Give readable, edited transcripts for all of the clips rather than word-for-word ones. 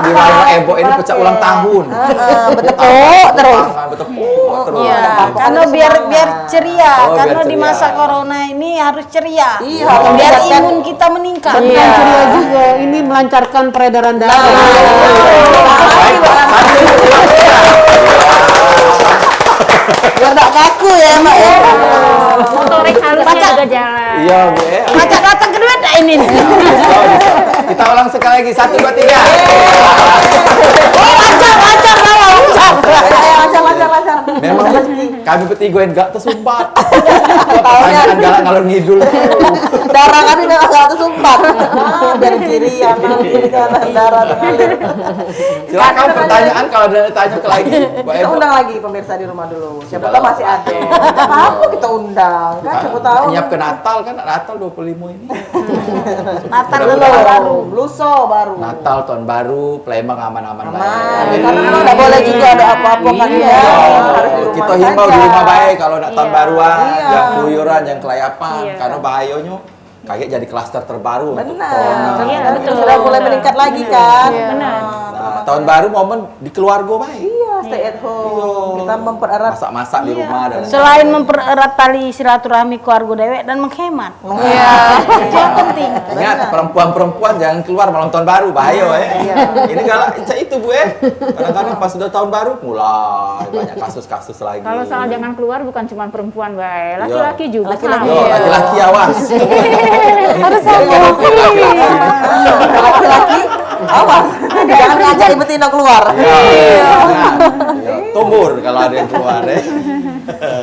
Di rumah Ebo ini pecah ulang tahun. Bertepuk terus. Bertepuk terus. Iya, karena biar ceria. Karena di masa corona ini harus ceria. Iya, biar imun kita meningkat. Bukan ceria juga, ini melancarkan peredaran darah. Biar tak kaku ya Mbak ya. Motorik halusnya juga jalan. Iya, Bu. Baca datang kedua tak ini nih. Kita ulang sekali lagi. 1, 2, 3. Lancar. Memang kami bertiga yang gak tersumbat. Pertanyaan galak ngalor ngidul. Darah kami memang agak tersumbat. Dari kiri yang darah mengalir. Silakan pertanyaan kalau ada tanya ke lagi. Mbak Kita Ebo. undang lagi pemirsa di rumah dulu. Siapa tahu masih ada. Apa kita undang? Kan siapa tahu. Nyiap ke Natal kan, Natal 25 ini. Natal baru. Luso baru. Natal, tahun baru, Palembang aman-aman Aman. baik. Karena memang nggak boleh juga ada apa-apa kan ya. Harus di rumah Kita himbau saja. di rumah baik kalau nak tahun Iya. baruan, Iya. yang keluyuran, yang kelayapan, Iya. karena bahayanya kayak jadi klaster terbaru untuk Benar. corona. Iya, Sekarang betul. sudah mulai meningkat lagi kan. Benar. Nah, tahun baru momen di keluarga baik. Iya, stay at home. Kita mempererat. Masak-masak di rumah dan Selain mempererat tali silaturahmi keluarga dewek dan menghemat. Iya. Itu yang penting. ingat perempuan-perempuan jangan keluar malam tahun baru bahaya ya. Iya. Ini galak itu Bu ya. Kadang-kadang pas sudah tahun baru mulai banyak kasus-kasus lagi. Kalau soal jangan keluar bukan cuma perempuan, Bay. Laki-laki juga. Laki-laki. Yo, sama. laki-laki awas. Harus Laki-laki, awas. Jangan ngajak ibu Tino keluar. Iya. Tumbur kalau ada yang keluar ya.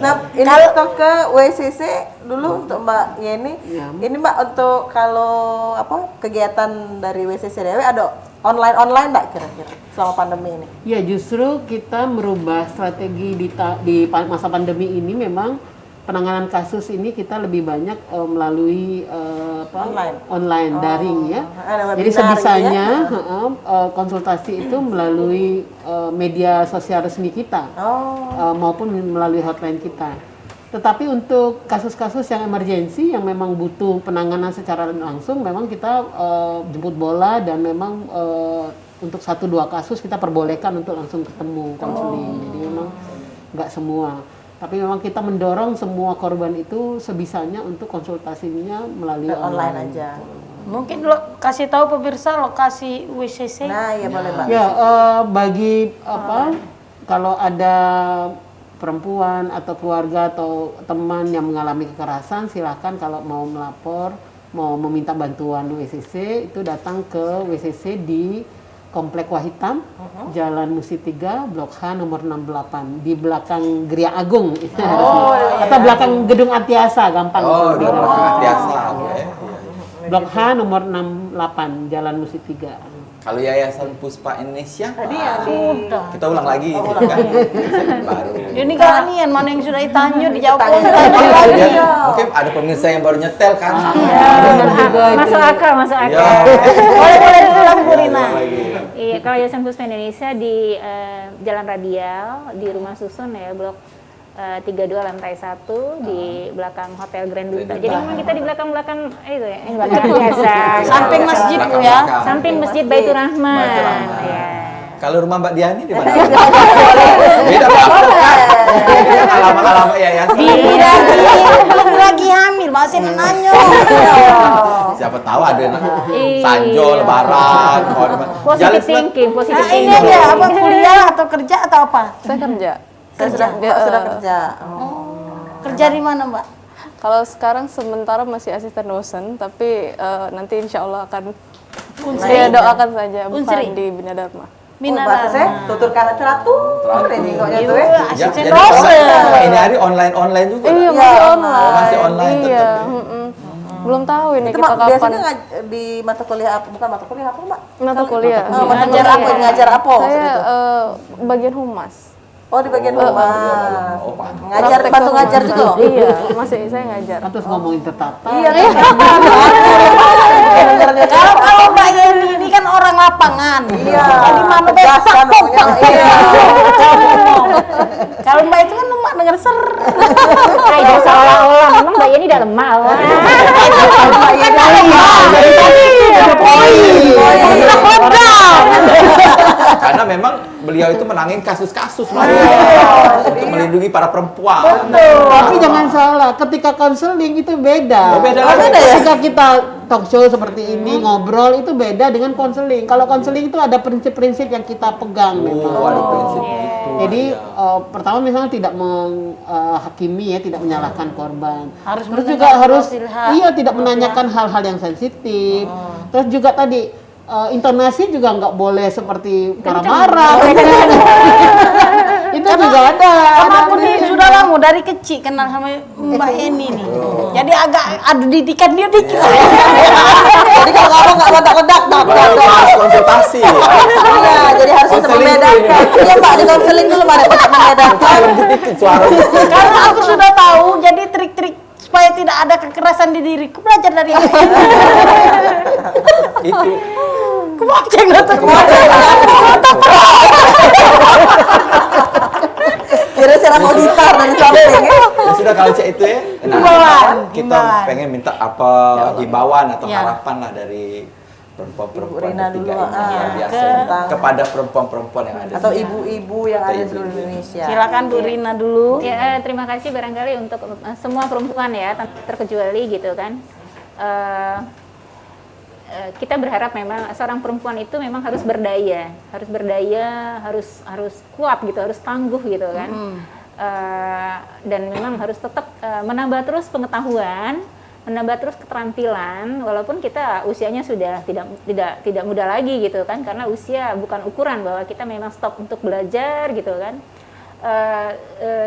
Nah, ini kita ke WCC dulu untuk Mbak Yeni. Iya. Ini Mbak untuk kalau apa kegiatan dari WCC Dewe ada online enggak kira-kira selama pandemi ini? Ya justru kita merubah strategi di masa pandemi ini memang penanganan kasus ini kita lebih banyak melalui online daring ya. Ada Jadi webinar sebisanya gitu konsultasi itu melalui media sosial resmi kita maupun melalui hotline kita. Tetapi untuk kasus-kasus yang emergensi yang memang butuh penanganan secara langsung, memang kita jemput bola dan memang untuk 1-2 kasus kita perbolehkan untuk langsung ketemu konseling. Jadi memang nggak semua. Tapi memang kita mendorong semua korban itu sebisanya untuk konsultasinya melalui online aja. Mungkin lo kasih tahu pemirsa lokasi WCC. Nah, ya boleh Mbak. Ya, bagi kalau ada perempuan atau keluarga atau teman yang mengalami kekerasan, silakan kalau mau melapor, mau meminta bantuan WCC, itu datang ke WCC di Komplek Wahitam, Jalan Musi 3, Blok H nomor 68, di belakang Geria Agung. Atau belakang Gedung Atiasa, gampang. Oh, di belakang biasa. Blok H nomor 68, Jalan Musi 3. Kalau Yayasan Puspa Indonesia, Tadi ya di kita ulang lagi ini kan. Baru. Ini kalian mana yang sudah ditanya dijawab Ya, lagi. mungkin ada pemirsa yang baru nyetel kan. Masuk akal. Ya. Boleh diulang Bu Rina. Ulang lagi. Iya, kalau Yayasan Puspa Indonesia di Jalan Radial di Rumah Susun ya, Blok 32 lantai 1 di belakang Hotel Grand Duta. Jadi memang kita di belakang itu ya, belakang biasa. Samping masjid Bu ya. Samping Masjid Baitur Rahman. Baitur Rahman. Ya. Kalau rumah Mbak Diani di mana? Beda Pak. Alamat yayasan. Ini lagi hamil masih nanya. Siapa tahu ada yang Iya. Sanjo, Lebaran, Positive thinking, positive Nah, ini thinking. dia apa kuliah atau kerja atau apa? Saya kerja. saya sudah kerja. Kerja di mana Mbak? Kalau sekarang sementara masih asisten dosen, tapi nanti insya Allah akan saya doakan saja Unsri. bukan di Bina Dharma. Minara. Saya tutur kana teratur ini kok tuh ya. Asisten jadi dosen. ini hari online juga. Iya, Iya, masih online. Oh, masih online Iya, tetap. belum tahu ini Itu kita Mak, kapan. biasanya di mata kuliah apa? Bukan mata kuliah apa, Mbak? Mata kuliah. Ngajar apa? Ngajar apa Saya maksudnya? bagian humas. Oh, di bagian humas. Oh, Pak. Ngajar, bantu ngajar juga loh. Iya, masih saya ngajar. Terus ngomongin tertata. Iya. Kalau Mbak Yeni ini kan orang lapangan. Iya. Jadi mana Tegas kan pokoknya. Iya. Kalau Mbak itu kan Mbak dengar ser. Ayo seolah-olah memang Mbak Yeni udah lemah. Mbak Yeni. Kita kodam. Karena memang beliau itu menangin kasus-kasus untuk melindungi para perempuan. Tapi jangan salah, ketika konseling itu beda. Oh, beda lagi. Ketika kita talk show seperti ini, ngobrol itu beda dengan konseling. Kalau konseling itu ada prinsip-prinsip yang kita pegang memang. Ada prinsip itu. Jadi pertama misalnya tidak menghakimi ya, tidak menyalahkan korban. Harus Terus mendengar juga harus nasihat. tidak menanyakan hal-hal yang sensitif. Terus juga tadi intonasi juga nggak boleh seperti marah-marah. Itu juga ada. Karena aku nih sudah lama dari kecil kenal sama Mbak Eni nih. Jadi agak ada didikan dia dikit. Jadi kalau ngomong nggak ledak-ledak, Harus konsultasi. Iya, jadi harus bisa Konseling membedakan. dulu Iya Mbak, di konseling dulu Mbak, ada bisa membedakan. Suara. Karena aku sudah tahu, jadi trik-trik supaya tidak ada kekerasan di diriku belajar dari Mbak Eni. Itu. Kemoceng atau Kira serang auditor dan samping. Ya sudah kalau cek itu ya. Nah, Himbauan, kita himbauan. pengen minta apa himbauan atau Ya. harapan lah dari perempuan-perempuan Ibu Rina ketiga dulu, ini ya, biasa tentang- kepada perempuan-perempuan yang ada Atau di sini. ibu-ibu yang ada di Atau seluruh ibu-ibu. Indonesia. Silakan Bu Rina dulu. Ya, terima kasih barangkali untuk semua perempuan ya, tanpa terkecuali gitu kan. Kita berharap memang seorang perempuan itu memang harus berdaya, harus kuat gitu, harus tangguh gitu kan. Dan memang harus tetap menambah terus pengetahuan, menambah terus keterampilan, walaupun kita usianya sudah tidak muda lagi gitu kan, karena usia bukan ukuran bahwa kita memang stop untuk belajar gitu kan.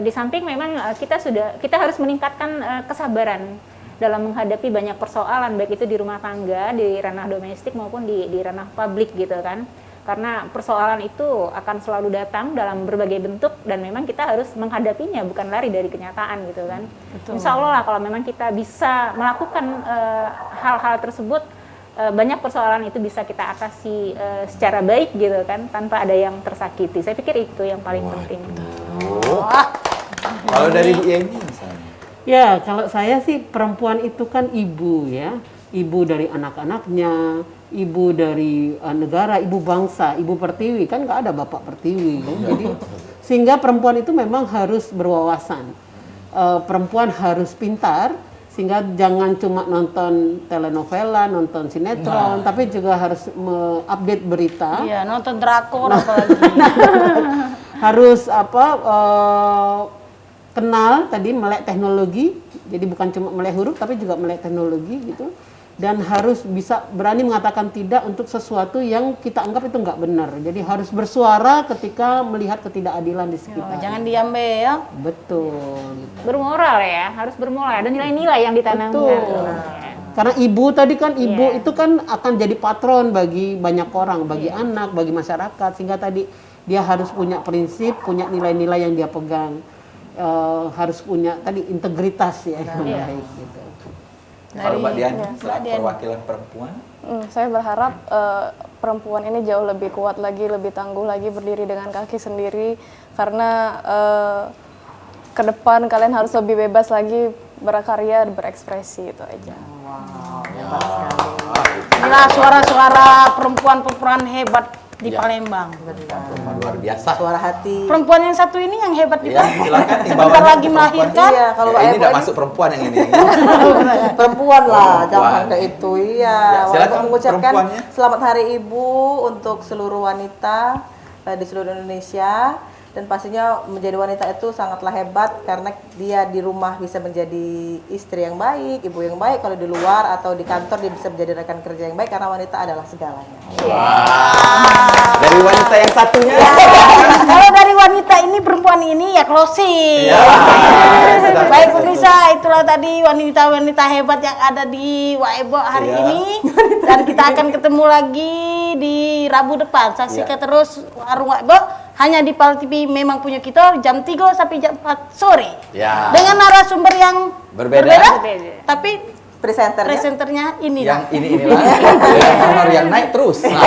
Di samping memang kita harus meningkatkan kesabaran dalam menghadapi banyak persoalan, baik itu di rumah tangga, di ranah domestik maupun di ranah publik gitu kan. Karena persoalan itu akan selalu datang dalam berbagai bentuk dan memang kita harus menghadapinya, bukan lari dari kenyataan gitu kan. Insya Allah lah kalau memang kita bisa melakukan hal-hal tersebut, banyak persoalan itu bisa kita atasi secara baik gitu kan, tanpa ada yang tersakiti. Saya pikir itu yang paling penting. Kalau dari Yeni misalnya. Ya, kalau saya sih perempuan itu kan ibu ya. Ibu dari anak-anaknya, ibu dari negara, ibu bangsa, ibu pertiwi. Kan nggak ada bapak pertiwi. Kan? Jadi sehingga perempuan itu memang harus berwawasan. Perempuan harus pintar, sehingga jangan cuma nonton telenovela, nonton sinetron, tapi juga harus update berita. Iya, nonton drakor apalagi. Harus kenal tadi melek teknologi, jadi bukan cuma melek huruf tapi juga melek teknologi gitu, dan harus bisa berani mengatakan tidak untuk sesuatu yang kita anggap itu nggak benar. Jadi harus bersuara ketika melihat ketidakadilan di sekitar. Jangan diam be ya. Betul. Bermoral ya, harus bermoral, ada nilai-nilai yang ditanamkan. Betul. Karena ibu tadi kan itu kan akan jadi patron bagi banyak orang, bagi anak, bagi masyarakat, sehingga tadi dia harus punya prinsip, punya nilai-nilai yang dia pegang. Harus punya tadi integritas ya yang baik gitu. Kalau Mbak Dian, selaku perwakilan perempuan, Saya berharap perempuan ini jauh lebih kuat lagi, lebih tangguh lagi, berdiri dengan kaki sendiri, karena ke depan kalian harus lebih bebas lagi berkarya, berekspresi, itu aja. Inilah suara-suara perempuan-perempuan hebat di Palembang. perempuan luar biasa. Suara hati. Perempuan yang satu ini yang hebat di Ya, Palembang. silakan Sebentar lagi melahirkan. Iya, kalau Ya, ini Ebo tidak ini masuk perempuan yang ini. perempuan lah, Perempuan. jangan kayak itu. Iya, Ya, silakan Walaupun mengucapkan perempuannya. selamat Hari Ibu untuk seluruh wanita di seluruh Indonesia. Dan pastinya menjadi wanita itu sangatlah hebat karena dia di rumah bisa menjadi istri yang baik, ibu yang baik. Kalau di luar atau di kantor dia bisa menjadi rekan kerja yang baik karena wanita adalah segalanya. Dari wanita yang satunya. Kalau dari wanita ini, perempuan ini ya closing. Baik pemirsa, itulah tadi wanita-wanita hebat yang ada di Waebo hari ini. Dan kita akan ketemu lagi di Rabu depan. Saksikan terus Warung Waebo hanya di PAL TV Memang Punya Kita jam 3 sampai jam 4 sore. Ya. Dengan narasumber yang Berbeda. tapi Presenternya presenternya ini. Yang inilah. Honor yang naik terus. Nah.